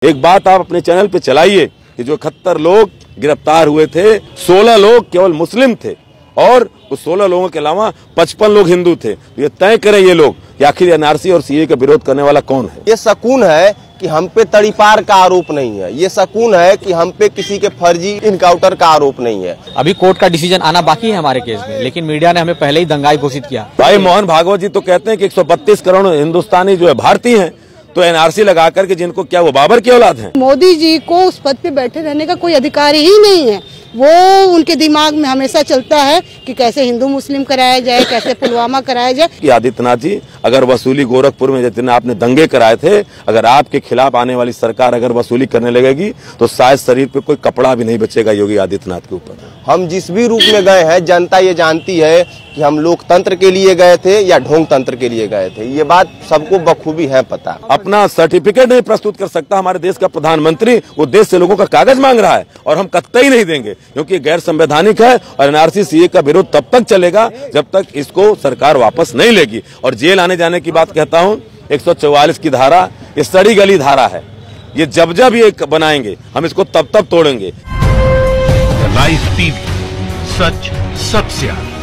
एक बात आप अपने चैनल पे चलाइए कि जो 71 लोग गिरफ्तार हुए थे, 16 लोग केवल मुस्लिम थे और उस 16 लोगों के अलावा 55 लोग हिंदू थे। ये तय करें ये लोग कि आखिर एनआरसी और सीए का विरोध करने वाला कौन है। ये सकून है कि हम पे तड़ीपार का आरोप नहीं है, ये सकून है कि हम पे किसी के फर्जी इनकाउंटर का आरोप नहीं है। अभी कोर्ट का डिसीजन आना बाकी है हमारे केस में, लेकिन मीडिया ने हमें पहले ही दंगाई घोषित किया। भाई मोहन भागवत जी तो कहते हैं कि 132 करोड़ हिंदुस्तानी जो है भारतीय हैं, तो एनआरसी लगा करके जिनको क्या वो बाबर की औलाद हैं। मोदी जी को उस पद पे बैठे रहने का कोई अधिकार ही नहीं है। वो उनके दिमाग में हमेशा चलता है कि कैसे हिंदू मुस्लिम कराया जाए, कैसे पुलवामा कराया जाए। कि आदित्यनाथ जी, अगर वसूली गोरखपुर में जितने आपने दंगे कराए थे, अगर आपके खिलाफ आने वाली सरकार अगर वसूली करने लगेगी तो शायद शरीर पे कोई कपड़ा भी नहीं बचेगा योगी आदित्यनाथ के ऊपर। हम जिस भी रूप में गए हैं, जनता ये जानती है कि हम लोकतंत्र के लिए गए थे या ढोंग तंत्र के लिए गए थे। ये बात सबको बखूबी है पता। अपना सर्टिफिकेट नहीं प्रस्तुत कर सकता हमारे देश का प्रधानमंत्री, वो देश से लोगों का कागज मांग रहा है और हम कतई नहीं देंगे, क्योंकि गैर संवैधानिक है। और एनआरसी सीए का विरोध तब तक चलेगा जब तक इसको सरकार वापस नहीं लेगी। और जेल आने जाने की बात कहता हूँ, 144 की धारा ये सड़ी गली धारा है। ये जब ये बनाएंगे हम इसको तब तोड़ेंगे। लाइव टीवी, सच सबसे आगे।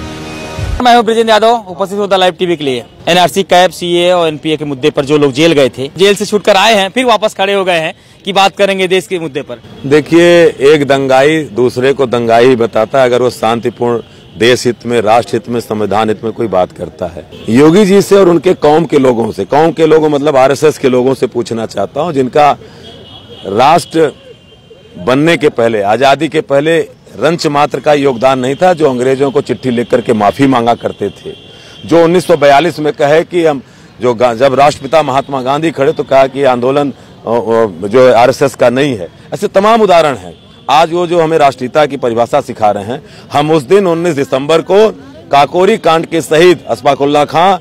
मैं हूं ब्रिजेंद्र यादव, उपस्थित होता लाइव टीवी के लिए। एनआरसी, कैब, सीए और एनपीए के मुद्दे पर जो लोग जेल गए थे, जेल से छूटकर आए हैं, फिर वापस खड़े हो गए हैं कि बात करेंगे देश के मुद्दे पर। देखिए, एक दंगाई दूसरे को दंगाई ही बताता है अगर वो शांतिपूर्ण देश हित में, राष्ट्र हित में, संविधान हित में कोई बात करता है। योगी जी से और उनके कौम के लोगों से, कौम के लोगों मतलब आरएसएस के लोगों से पूछना चाहता हूं, जिनका राष्ट्र बनने के पहले, आजादी के पहले रंच मात्र का योगदान नहीं था, जो अंग्रेजों को चिट्ठी लिख करके माफी मांगा करते थे, जो 1942 में कहे कि हम जब राष्ट्रपिता महात्मा गांधी खड़े तो कहा कि आंदोलन जो आरएसएस का नहीं है। ऐसे तमाम उदाहरण हैं। आज वो जो हमें राष्ट्रीयता की परिभाषा सिखा रहे हैं, हम उस दिन 19 दिसंबर को काकोरी कांड के शहीद अशफाकुल्लाह खां,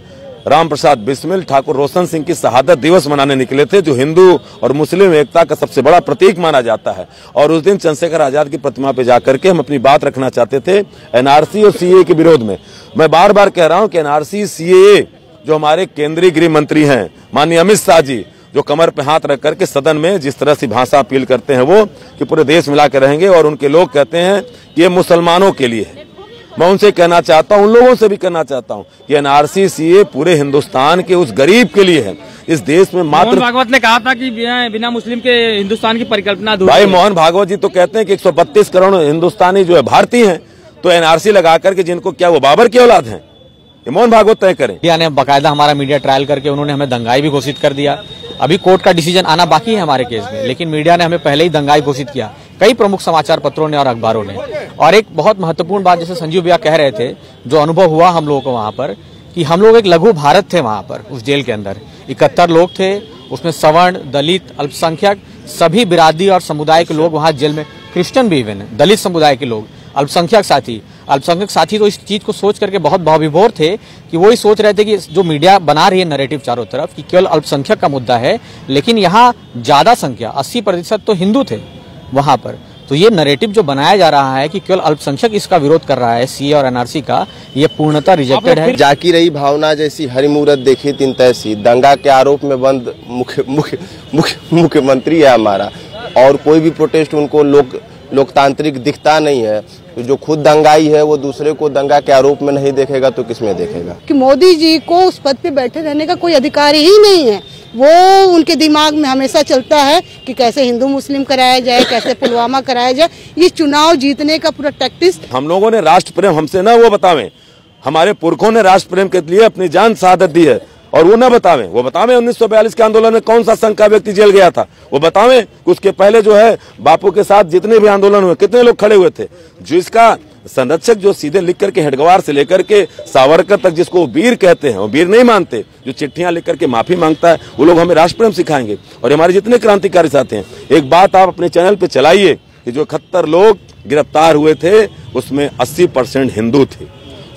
राम प्रसाद बिस्मिल, ठाकुर रोशन सिंह की शहादत दिवस मनाने निकले थे, जो हिंदू और मुस्लिम एकता का सबसे बड़ा प्रतीक माना जाता है। और उस दिन चंद्रशेखर आजाद की प्रतिमा पे जाकर के हम अपनी बात रखना चाहते थे एनआरसी और सीए के विरोध में। मैं बार बार कह रहा हूं कि एनआरसी सीए, जो हमारे केंद्रीय गृह मंत्री हैं माननीय अमित शाह जी, जो कमर पे हाथ रख करके सदन में जिस तरह से भाषा अपील करते हैं वो कि पूरे देश मिला के रहेंगे, और उनके लोग कहते हैं कि ये मुसलमानों के लिए है। मैं उनसे कहना चाहता हूं, उन लोगों से भी कहना चाहता हूं कि एनआरसी सीए पूरे हिंदुस्तान के उस गरीब के लिए है। इस देश में मात्र मोहन भागवत ने कहा था कि बिना मुस्लिम के हिंदुस्तान की परिकल्पना अधूरी है। भाई मोहन भागवत जी तो कहते हैं कि 132 करोड़ हिंदुस्तानी जो है भारतीय हैं, तो एनआरसी लगा करके जिनको क्या वो बाबर की औलाद हैं। ये मोहन भागवत तय करें। मीडिया ने बाकायदा हमारा मीडिया ट्रायल करके उन्होंने हमें दंगाई भी घोषित कर दिया। अभी कोर्ट का डिसीजन आना बाकी है हमारे केस में, लेकिन मीडिया ने हमें पहले ही दंगाई घोषित किया, कई प्रमुख समाचार पत्रों ने और अखबारों ने। और एक बहुत महत्वपूर्ण बात, जैसे संजीव भैया कह रहे थे, जो अनुभव हुआ हम लोगों को वहां पर, कि हम लोग एक लघु भारत थे वहां पर। उस जेल के अंदर 71 लोग थे, उसमें सवर्ण, दलित, अल्पसंख्यक, सभी बिरादरी और समुदाय के लोग वहां जेल में, क्रिश्चियन भी इवन, दलित समुदाय के लोग, अल्पसंख्यक साथी तो इस चीज को सोच करके बहुत भावविभोर थे कि वो ही सोच रहे थे कि जो मीडिया बना रही है नैरेटिव चारों तरफ कि केवल अल्पसंख्यक का मुद्दा है, लेकिन यहाँ ज्यादा संख्या 80% तो हिंदू थे वहां पर। तो ये नैरेटिव जो बनाया जा रहा है कि केवल अल्पसंख्यक इसका विरोध कर रहा है सीए और एनआरसी का, ये पूर्णतः रिजेक्टेड है। जाकी रही भावना जैसी हरी मूरत देखी तीन तैसी, दंगा के आरोप में बंद मुख्यमंत्री है हमारा, और कोई भी प्रोटेस्ट उनको लोकतांत्रिक दिखता नहीं है। तो जो खुद दंगाई है वो दूसरे को दंगा के आरोप में नहीं देखेगा तो किसमें देखेगा। कि मोदी जी को उस पद पे बैठे रहने का कोई अधिकार ही नहीं है। वो उनके दिमाग में हमेशा चलता है कि कैसे हिंदू मुस्लिम कराया जाए, कैसे पुलवामा कराया जाए। ये चुनाव जीतने का पूरा टैक्टिस। हम लोगों ने राष्ट्र प्रेम, हमसे ना वो बतावें, हमारे पुरखों ने राष्ट्र प्रेम के लिए अपनी जान शहादत दी है, और वो ना बतावें। वो बतावें 1942 के आंदोलन में कौन सा संघ का व्यक्ति जेल गया था, वो बतावें। उसके पहले जो है बापू के साथ जितने भी आंदोलन हुए, कितने लोग खड़े हुए थे। जो इसका संरक्षक जो सीधे लिख करके हेडगवार से लेकर के सावरकर तक जिसको वो वीर कहते हैं, वो वीर नहीं मानते, जो चिट्ठियां लिख करके माफी मांगता है, वो लोग हमें राष्ट्र प्रेम सिखाएंगे। और हमारे जितने क्रांतिकारी साथी हैं, एक बात आप अपने चैनल पे चलाइए कि जो 71 लोग गिरफ्तार हुए थे उसमें 80% हिंदू थे,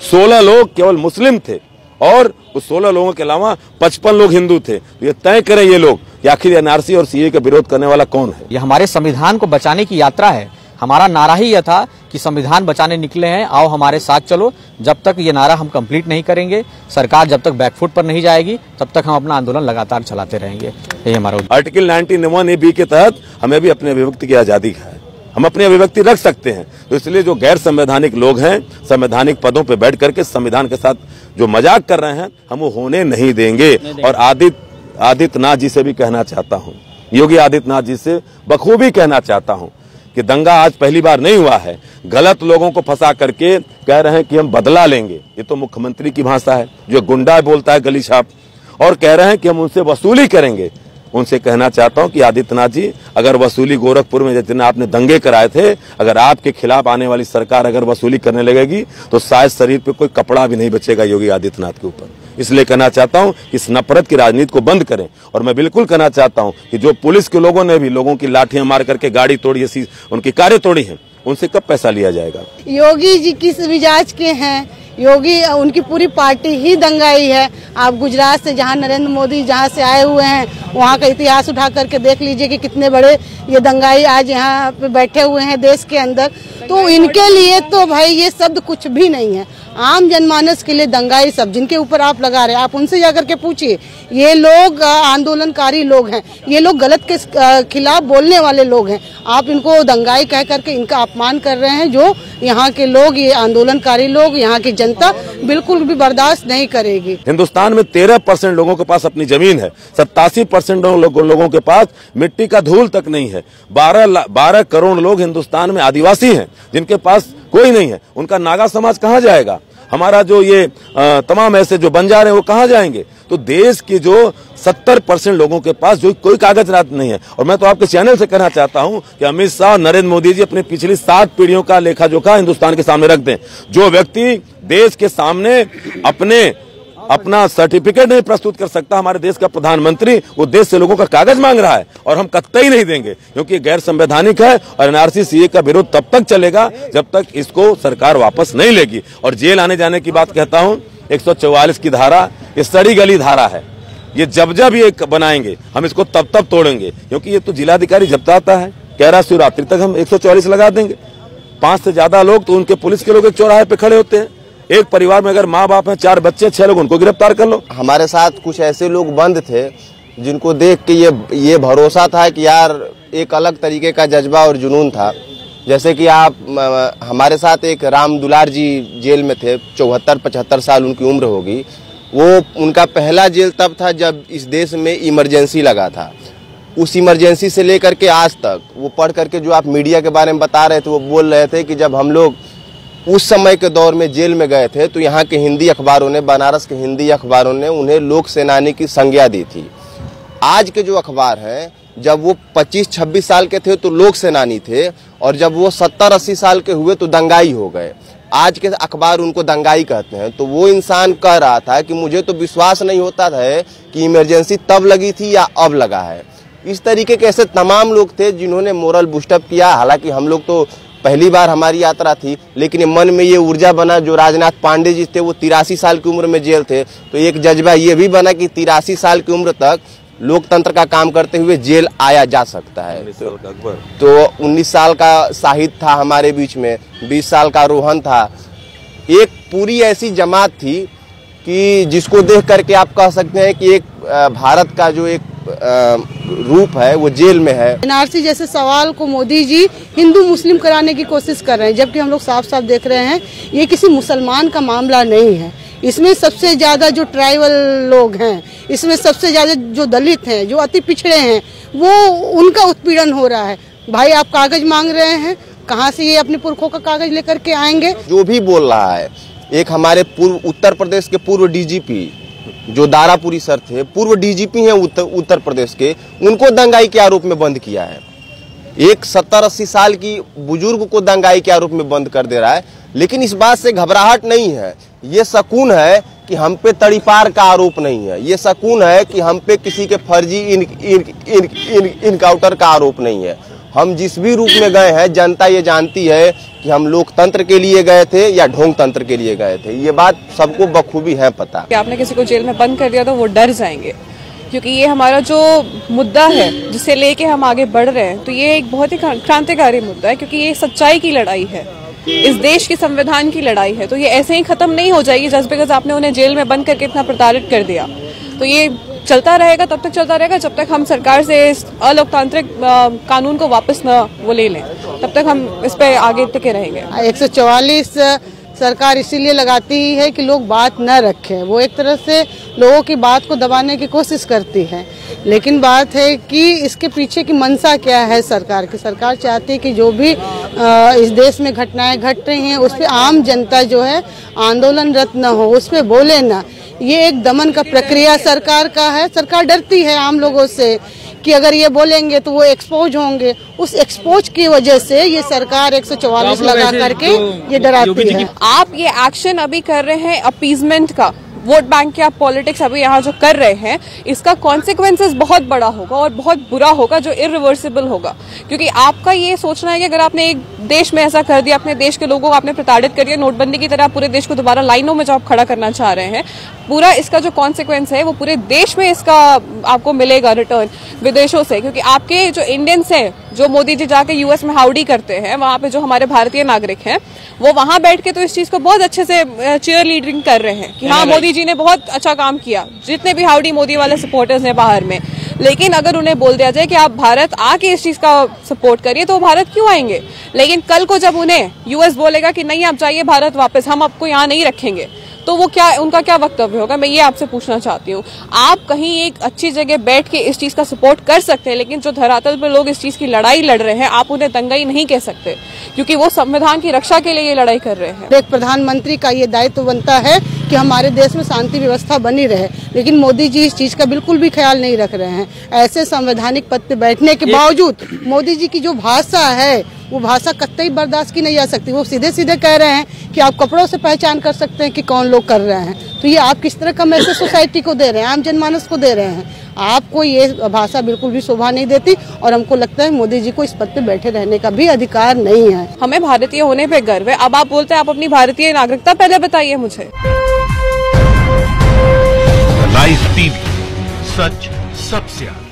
16 लोग केवल मुस्लिम थे, और उस 16 लोगों के अलावा 55 लोग हिंदू थे। तो ये तय करें ये लोग कि आखिर एनआरसी और सीए का विरोध करने वाला कौन है। ये हमारे संविधान को बचाने की यात्रा है, हमारा नारा ही यह था कि संविधान बचाने निकले हैं, आओ हमारे साथ चलो। जब तक ये नारा हम कंप्लीट नहीं करेंगे, सरकार जब तक बैकफुट पर नहीं जाएगी, तब तक हम अपना आंदोलन लगातार चलाते रहेंगे। यही हमारा आर्टिकल 91A के तहत हमें भी अपने अभिव्यक्ति की आजादी है, हम अपनी अभिव्यक्ति रख सकते हैं। तो इसलिए जो गैर संवैधानिक लोग हैं, संवैधानिक पदों पर बैठ करके संविधान के साथ जो मजाक कर रहे हैं, हम वो होने नहीं देंगे। और आदित्यनाथ जी से भी कहना चाहता हूँ, योगी आदित्यनाथ जी से बखूबी कहना चाहता हूँ कि दंगा आज पहली बार नहीं हुआ है। गलत लोगों को फंसा करके कह रहे हैं कि हम बदला लेंगे, ये तो मुख्यमंत्री की भाषा है। जो गुंडा बोलता है गली छाप, और कह रहे हैं कि हम उनसे वसूली करेंगे। उनसे कहना चाहता हूं कि आदित्यनाथ जी, अगर वसूली गोरखपुर में जितने आपने दंगे कराए थे, अगर आपके खिलाफ आने वाली सरकार अगर वसूली करने लगेगी तो शायद शरीर पे कोई कपड़ा भी नहीं बचेगा योगी आदित्यनाथ के ऊपर। इसलिए कहना चाहता हूं कि इस नफरत की राजनीति को बंद करें। और मैं बिल्कुल कहना चाहता हूं कि जो पुलिस के लोगों ने भी लोगों की लाठियां मार करके गाड़ी तोड़ी, ऐसी उनकी कारें तोड़ी हैं, उनसे कब पैसा लिया जाएगा? योगी जी किस मिजाज के हैं? योगी, उनकी पूरी पार्टी ही दंगाई है। आप गुजरात से, जहां नरेंद्र मोदी जहां से आए हुए हैं, वहां का इतिहास उठा करके देख लीजिए कि कितने बड़े ये दंगाई आज यहाँ पे बैठे हुए हैं देश के अंदर। तो इनके लिए तो भाई ये शब्द कुछ भी नहीं है। आम जनमानस के लिए दंगाई शब्द जिनके ऊपर आप लगा रहे हैं, आप उनसे जाकर के पूछिए। ये लोग आंदोलनकारी लोग हैं, ये लोग गलत के खिलाफ बोलने वाले लोग हैं। आप इनको दंगाई कह करके इनका अपमान कर रहे हैं, जो यहाँ के लोग, ये आंदोलनकारी लोग, यहाँ की जनता बिल्कुल भी बर्दाश्त नहीं करेगी। हिंदुस्तान में 13% लोगों के पास अपनी जमीन है, 87% लोगों के पास मिट्टी का धूल तक नहीं है। 12 करोड़ लोग हिंदुस्तान में आदिवासी हैं जिनके पास कोई नहीं है। उनका नागा समाज कहाँ जाएगा? हमारा जो ये तमाम ऐसे जो बंजारे हैं वो कहाँ जाएंगे? तो देश के जो 70% लोगों के पास जो कोई कागज नहीं है। और मैं तो आपके चैनल से कहना चाहता हूं कि अमित शाह और नरेंद्र मोदी जी अपनी पिछली 7 पीढ़ियों का लेखा जोखा हिंदुस्तान के सामने रख दें। जो व्यक्ति देश के सामने अपना सर्टिफिकेट नहीं प्रस्तुत कर सकता, हमारे देश का प्रधानमंत्री, वो देश से लोगों का कागज मांग रहा है, और हम कतई नहीं देंगे, क्योंकि ये गैर संवैधानिक है। और एनआरसी सीए का विरोध तब तक चलेगा जब तक इसको सरकार वापस नहीं लेगी। और जेल आने जाने की बात कहता हूं, 144 की धारा ये सड़ी गली धारा है। ये जब ये बनाएंगे हम इसको तब तोड़ेंगे, क्योंकि ये तो जिलाधिकारी जब आता है कह रहा शिवरात्रि तक हम 144 लगा देंगे। 5 से ज्यादा लोग तो उनके पुलिस के लोग एक चौराहे पे खड़े होते हैं। एक परिवार में अगर माँ बाप हैं, 4 बच्चे, 6 लोग, उनको गिरफ्तार कर लो। हमारे साथ कुछ ऐसे लोग बंद थे जिनको देख के ये भरोसा था कि यार एक अलग तरीके का जज्बा और जुनून था। जैसे कि आप हमारे साथ एक राम दुलार जी जेल में थे, 74-75 साल उनकी उम्र होगी। वो उनका पहला जेल तब था जब इस देश में इमरजेंसी लगा था। उस इमरजेंसी से लेकर के आज तक वो पढ़ करके जो आप मीडिया के बारे में बता रहे थे, वो बोल रहे थे कि जब हम लोग उस समय के दौर में जेल में गए थे तो यहाँ के हिंदी अखबारों ने, बनारस के हिंदी अखबारों ने उन्हें लोक सेनानी की संज्ञा दी थी। आज के जो अखबार हैं, जब वो 25-26 साल के थे तो लोक सेनानी थे, और जब वो 70-80 साल के हुए तो दंगाई हो गए। आज के अखबार उनको दंगाई कहते हैं। तो वो इंसान कह रहा था कि मुझे तो विश्वास नहीं होता है कि इमरजेंसी तब लगी थी या अब लगा है। इस तरीके के ऐसे तमाम लोग थे जिन्होंने मोरल बूस्टअप किया। हालांकि हम लोग तो पहली बार हमारी यात्रा थी, लेकिन मन में ये ऊर्जा बना। जो राजनाथ पांडे जी थे वो 83 साल की उम्र में जेल थे, तो एक जज्बा ये भी बना कि 83 साल की उम्र तक लोकतंत्र का काम करते हुए जेल आया जा सकता है। तो 19 साल का शाहिद था हमारे बीच में, 20 साल का रोहन था। एक पूरी ऐसी जमात थी कि जिसको देख करके आप कह सकते हैं कि एक भारत का जो एक रूप है वो जेल में है। एनआरसी जैसे सवाल को मोदी जी हिंदू मुस्लिम कराने की कोशिश कर रहे हैं, जबकि हम लोग साफ साफ देख रहे हैं ये किसी मुसलमान का मामला नहीं है। इसमें सबसे ज्यादा जो ट्राइबल लोग हैं, इसमें सबसे ज्यादा जो दलित हैं, जो अति पिछड़े हैं, वो उनका उत्पीड़न हो रहा है। भाई आप कागज मांग रहे हैं, कहाँ से ये अपने पुरखों का कागज लेकर के आएंगे? जो भी बोल रहा है, एक हमारे उत्तर प्रदेश के पूर्व डीजीपी जो दारापुरी सर थे, पूर्व डीजीपी हैं उत्तर प्रदेश के, उनको दंगाई के आरोप में बंद किया है। एक 70-80 साल की बुजुर्ग को दंगाई के आरोप में बंद कर दे रहा है। लेकिन इस बात से घबराहट नहीं है, ये सकून है कि हम पे तड़ीपार का आरोप नहीं है, ये सकून है कि हम पे किसी के फर्जी इनकाउंटर का आरोप नहीं है। हम जिस भी रूप में गए हैं, जनता ये जानती है कि हम लोकतंत्र के लिए गए थे या ढोंग तंत्र के लिए गए थे। ये बात सबको बखूबी है पता। कि आपने किसी को जेल में बंद कर दिया तो वो डर जाएंगे क्योंकि ये हमारा जो मुद्दा है जिसे लेके हम आगे बढ़ रहे हैं, तो ये एक बहुत ही क्रांतिकारी मुद्दा है, क्योंकि ये सच्चाई की लड़ाई है, इस देश के संविधान की लड़ाई है। तो ये ऐसे ही खत्म नहीं हो जाएगी जस्ट बिकॉज आपने उन्हें जेल में बंद करके इतना प्रताड़ित कर दिया। तो ये चलता रहेगा, तब तक चलता रहेगा जब तक हम सरकार से इस अलोकतांत्रिक कानून को वापस न वो ले लें, तब तक हम इस पे आगे टिके रहेंगे। 144 सरकार इसीलिए लगाती है कि लोग बात न रखें। वो एक तरह से लोगों की बात को दबाने की कोशिश करती है, लेकिन बात है कि इसके पीछे की मंशा क्या है सरकार की। सरकार चाहती है कि जो भी इस देश में घटनाएं घट रही हैं उस पर आम जनता जो है आंदोलनरत न हो, उस पर बोले ना। ये एक दमन का प्रक्रिया सरकार का है। सरकार डरती है आम लोगों से कि अगर ये बोलेंगे तो वो एक्सपोज होंगे। उस एक्सपोज की वजह से ये सरकार 144 लगा करके ये डराती है। आप ये एक्शन अभी कर रहे हैं अपीजमेंट का, वोट बैंक या पॉलिटिक्स अभी यहाँ जो कर रहे हैं, इसका कॉन्सिक्वेंसेस बहुत बड़ा होगा और बहुत बुरा होगा, जो इरिवर्सिबल होगा। क्योंकि आपका ये सोचना है कि अगर आपने एक देश में ऐसा कर दिया, अपने देश के लोगों को आपने प्रताड़ित कर दिया, नोटबंदी की तरह पूरे देश को दोबारा लाइनों में जो आप खड़ा करना चाह रहे हैं, पूरा इसका जो कॉन्सिक्वेंस है वो पूरे देश में इसका आपको मिलेगा रिटर्न विदेशों से। क्योंकि आपके जो इंडियंस हैं, जो मोदी जी जाके यूएस में हाउडी करते हैं, वहां पे जो हमारे भारतीय नागरिक हैं, वो वहां बैठ के तो इस चीज को बहुत अच्छे से चीयर लीडिंग कर रहे हैं कि हाँ मोदी जी ने बहुत अच्छा काम किया, जितने भी हाउडी मोदी वाले सपोर्टर्स हैं बाहर में। लेकिन अगर उन्हें बोल दिया जाए कि आप भारत आके इस चीज का सपोर्ट करिए, तो वो भारत क्यों आएंगे? लेकिन कल को जब उन्हें यूएस बोलेगा कि नहीं आप जाइए भारत वापस, हम आपको यहाँ नहीं रखेंगे, तो वो क्या, उनका क्या वक्तव्य होगा? मैं ये आपसे पूछना चाहती हूँ। आप कहीं एक अच्छी जगह बैठ के इस चीज का सपोर्ट कर सकते हैं, लेकिन जो धरातल पर लोग इस चीज की लड़ाई लड़ रहे हैं, आप उन्हें दंगाई नहीं कह सकते, क्योंकि वो संविधान की रक्षा के लिए ये लड़ाई कर रहे हैं। एक प्रधानमंत्री का ये दायित्व बनता है कि हमारे देश में शांति व्यवस्था बनी रहे, लेकिन मोदी जी इस चीज का बिल्कुल भी ख्याल नहीं रख रहे हैं। ऐसे संवैधानिक पद पे बैठने के बावजूद मोदी जी की जो भाषा है, वो भाषा कतई बर्दाश्त की नहीं जा सकती। वो सीधे सीधे कह रहे हैं कि आप कपड़ों से पहचान कर सकते हैं कि कौन लोग कर रहे हैं। तो ये आप किस तरह का मैसेज सोसाइटी को दे रहे हैं, आम जनमानस को दे रहे हैं? आपको ये भाषा बिल्कुल भी शोभा नहीं देती, और हमको लगता है मोदी जी को इस पद पे बैठे रहने का भी अधिकार नहीं है। हमें भारतीय होने पे गर्व है। अब आप बोलते हैं आप अपनी भारतीय नागरिकता पहले बताइए मुझे। लाइव टीवी, सच सबसे आगे।